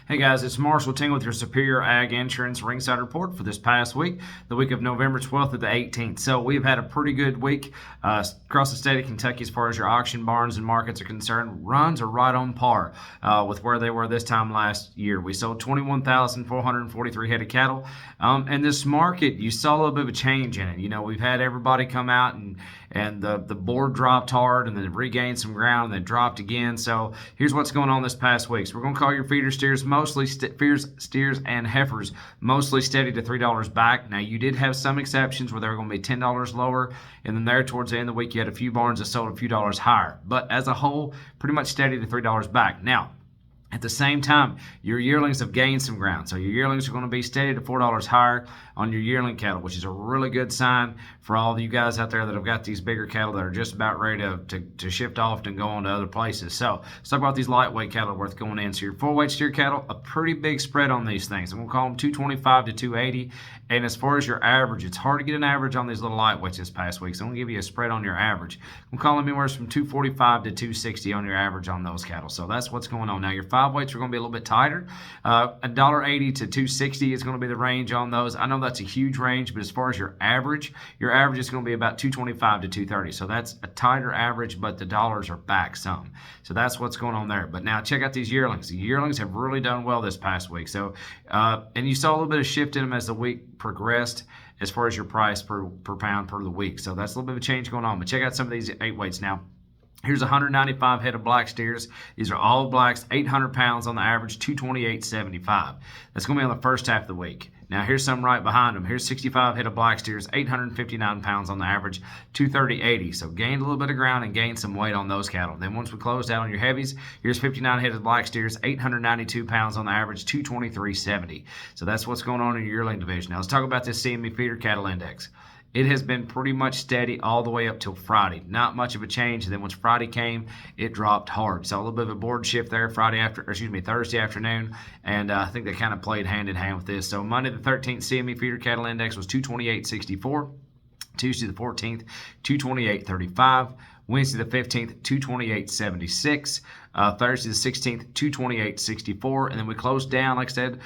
Hey guys, it's Marshall Ting with your Superior Ag Insurance Ringside Report for this past week, the week of November 12th to the 18th. So we've had a pretty good week across the state of Kentucky as far as your auction barns and markets are concerned. Runs are right on par with where they were this time last year. We sold 21,443 head of cattle. And this market, you saw a little bit of a change in it. You know, we've had everybody come out and the board dropped hard and then regained some ground and then dropped again. So here's what's going on this past week. So we're going to call your feeder steers mostly steers and heifers mostly steady to $3 back. Now you did have some exceptions where they were going to be $10 lower, and then there towards the end of the week you had a few barns that sold a few dollars higher. But as a whole, pretty much steady to $3 back. Now, at the same time, your yearlings have gained some ground. So your yearlings are going to be steady to $4 higher on your yearling cattle, which is a really good sign for all of you guys out there that have got these bigger cattle that are just about ready to shift off and go on to other places. So let's talk about these lightweight cattle worth going in. So your full-weight steer cattle, a pretty big spread on these things. I'm going to call them 225 to 280. And as far as your average, it's hard to get an average on these little lightweights this past week. So I'm going to give you a spread on your average. I'm calling anywhere from 245 to 260 on your average on those cattle. So that's what's going on. Now your five weights are going to be a little bit tighter. $1.80 to $2.60 is going to be the range on those. I know that's a huge range, but as far as your average is going to be about $2.25 to $2.30. So that's a tighter average, but the dollars are back some. So that's what's going on there. But now check out these yearlings. The yearlings have really done well this past week. So and you saw a little bit of shift in them as the week progressed as far as your price per pound per the week. So that's a little bit of a change going on. But check out some of these eight weights now. Here's 195 head of black steers. These are all blacks, 800 pounds on the average, 228.75. That's going to be on the first half of the week. Now here's some right behind them. Here's 65 head of black steers, 859 pounds on the average, 230.80. So gained a little bit of ground and gained some weight on those cattle. Then once we closed out on your heavies, here's 59 head of black steers, 892 pounds on the average, 223.70. So that's what's going on in your yearling division. Now let's talk about this CME feeder cattle index. It has been pretty much steady all the way up till Friday. Not much of a change. And then once Friday came, it dropped hard. So a little bit of a board shift there Thursday afternoon. And I think they kind of played hand in hand with this. So Monday the 13th CME feeder cattle index was 228.64. Tuesday the 14th, 228.35. Wednesday the 15th, 228.76. Thursday the 16th, 228.64. And then we closed down, like I said,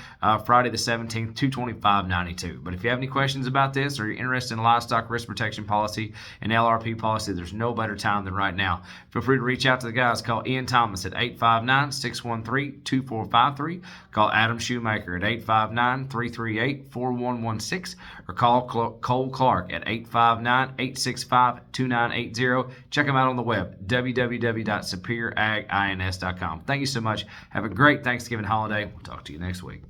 Friday the 17th, 225.92. But if you have any questions about this or you're interested in livestock risk protection policy and LRP policy, there's no better time than right now. Feel free to reach out to the guys. Call Ian Thomas at 859-613-2453. Call Adam Shoemaker at 859-338-4116. Or call Cole Clark at 859-865-2980. Check them out on the web, www.superioragins.com. Thank you so much. Have a great Thanksgiving holiday. We'll talk to you next week.